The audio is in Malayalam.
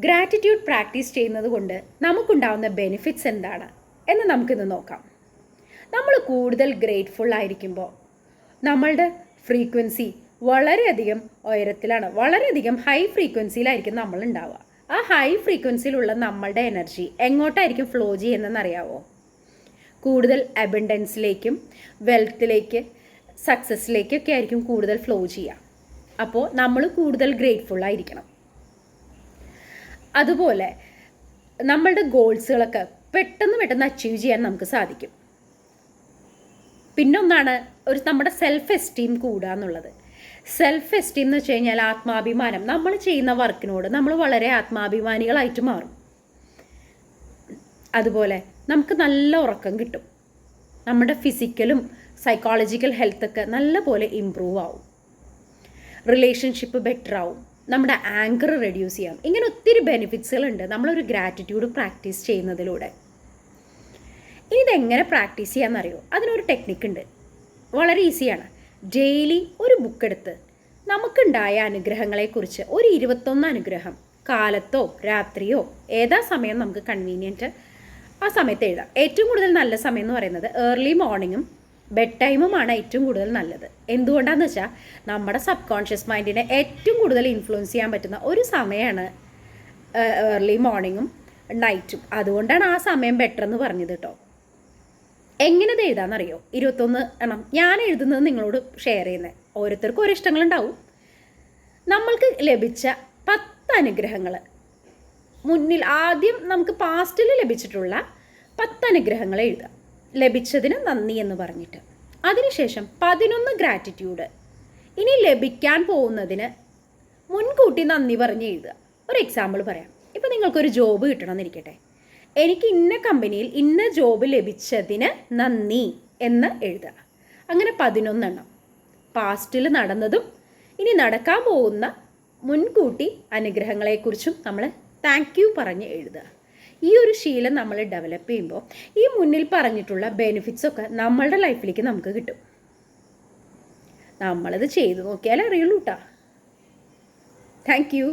ഗ്രാറ്റിറ്റ്യൂഡ് പ്രാക്ടീസ് ചെയ്യുന്നത് കൊണ്ട് നമുക്കുണ്ടാവുന്ന ബെനിഫിറ്റ്സ് എന്താണ് എന്ന് നമുക്കിന്ന് നോക്കാം. നമ്മൾ കൂടുതൽ ഗ്രേറ്റ്ഫുൾ ആയിരിക്കുമ്പോൾ നമ്മളുടെ ഫ്രീക്വൻസി വളരെയധികം ഉയരത്തിലാണ്, വളരെയധികം ഹൈ ഫ്രീക്വൻസിയിലായിരിക്കും നമ്മൾ ഉണ്ടാവുക. ആ ഹൈ ഫ്രീക്വൻസിയിലുള്ള നമ്മളുടെ എനർജി എങ്ങോട്ടായിരിക്കും ഫ്ലോ ചെയ്യുന്നതെന്നറിയാവോ? കൂടുതൽ അബൻഡൻസിലേക്കും വെൽത്തിലേക്ക് സക്സസ്സിലേക്കൊക്കെ ആയിരിക്കും കൂടുതൽ ഫ്ലോ ചെയ്യുക. അപ്പോൾ നമ്മൾ കൂടുതൽ ഗ്രേറ്റ്ഫുൾ ആയിരിക്കണം. അതുപോലെ നമ്മളുടെ ഗോൾസുകളൊക്കെ പെട്ടെന്ന് അച്ചീവ് ചെയ്യാൻ നമുക്ക് സാധിക്കും. പിന്നൊന്നാണ് നമ്മുടെ സെൽഫ് എസ്റ്റീം കൂടുക എന്നുള്ളത്. സെൽഫ് എസ്റ്റീം എന്ന് വെച്ച് കഴിഞ്ഞാൽ ആത്മാഭിമാനം. നമ്മൾ ചെയ്യുന്ന വർക്കിനോട് നമ്മൾ വളരെ ആത്മാഭിമാനികളായിട്ട് മാറും. അതുപോലെ നമുക്ക് നല്ല ഉറക്കം കിട്ടും. നമ്മുടെ ഫിസിക്കലും സൈക്കോളജിക്കൽ ഹെൽത്തൊക്കെ നല്ല പോലെ ഇമ്പ്രൂവ് ആവും. റിലേഷൻഷിപ്പ് ബെറ്റർ ആവും. നമ്മുടെ ആങ്കർ റെഡ്യൂസ് ചെയ്യാം. ഇങ്ങനെ ഒത്തിരി ബെനിഫിറ്റ്സുകളുണ്ട് നമ്മളൊരു ഗ്രാറ്റിറ്റ്യൂഡ് പ്രാക്ടീസ് ചെയ്യുന്നതിലൂടെ. ഇതെങ്ങനെ പ്രാക്ടീസ് ചെയ്യാമെന്നറിയോ? അതിനൊരു ടെക്നിക്കുണ്ട്, വളരെ ഈസിയാണ്. ഡെയിലി ഒരു ബുക്ക് എടുത്ത് നമുക്കുണ്ടായ അനുഗ്രഹങ്ങളെക്കുറിച്ച് ഒരു 21 അനുഗ്രഹം കാലത്തോ രാത്രിയോ ഏതാ സമയം നമുക്ക് കൺവീനിയൻറ്റ് ആ സമയത്ത് എഴുതാം. ഏറ്റവും കൂടുതൽ നല്ല സമയം എന്ന് പറയുന്നത് ഏർലി മോർണിംഗും ബെഡ് ടൈമുമാണ് ഏറ്റവും കൂടുതൽ നല്ലത്. എന്തുകൊണ്ടാണെന്ന് വെച്ചാൽ നമ്മുടെ സബ് കോൺഷ്യസ് മൈൻഡിനെ ഏറ്റവും കൂടുതൽ ഇൻഫ്ലുവൻസ് ചെയ്യാൻ പറ്റുന്ന ഒരു സമയമാണ് ഏർലി മോർണിംഗും നൈറ്റും. അതുകൊണ്ടാണ് ആ സമയം ബെറ്റർ എന്ന് പറഞ്ഞത് കേട്ടോ. എങ്ങനെ ഇത് എഴുതാമെന്നറിയോ? 21 എണ്ണം ഞാൻ എഴുതുന്നത് നിങ്ങളോട് ഷെയർ ചെയ്യുന്നത്. ഓരോരുത്തർക്കും ഓരോ ഇഷ്ടങ്ങളുണ്ടാവും. നമ്മൾക്ക് ലഭിച്ച 10 അനുഗ്രഹങ്ങൾ മുന്നിൽ ആദ്യം നമുക്ക് പാസ്റ്റിൽ ലഭിച്ചിട്ടുള്ള 10 അനുഗ്രഹങ്ങൾ എഴുതുക, ലഭിച്ചതിന് നന്ദി എന്ന് പറഞ്ഞിട്ട്. അതിനുശേഷം 11 ഗ്രാറ്റിറ്റ്യൂഡ്, ഇനി ലഭിക്കാൻ പോകുന്നതിന് മുൻകൂട്ടി നന്ദി പറഞ്ഞ് എഴുതുക. ഒരു എക്സാമ്പിൾ പറയാം. ഇപ്പം നിങ്ങൾക്കൊരു ജോബ് കിട്ടണമെന്നിരിക്കട്ടെ. എനിക്ക് ഇന്ന കമ്പനിയിൽ ഇന്ന ജോബ് ലഭിച്ചതിന് നന്ദി എന്ന് എഴുതുക. അങ്ങനെ 11 എണ്ണം പാസ്റ്റിൽ നടന്നതും ഇനി നടക്കാൻ പോകുന്ന മുൻകൂട്ടി അനുഗ്രഹങ്ങളെക്കുറിച്ചും നമ്മൾ താങ്ക് യു പറഞ്ഞ് എഴുതുക. ഈ ഒരു ശീലം നമ്മൾ ഡെവലപ്പ് ചെയ്യുമ്പോൾ ഈ മുന്നിൽ പറഞ്ഞിട്ടുള്ള ബെനിഫിറ്റ്സൊക്കെ നമ്മളുടെ ലൈഫിലേക്ക് നമുക്ക് കിട്ടും. നമ്മളത് ചെയ്തു നോക്കിയാലേ അറിയുള്ളൂ കേട്ടോ. Thank you.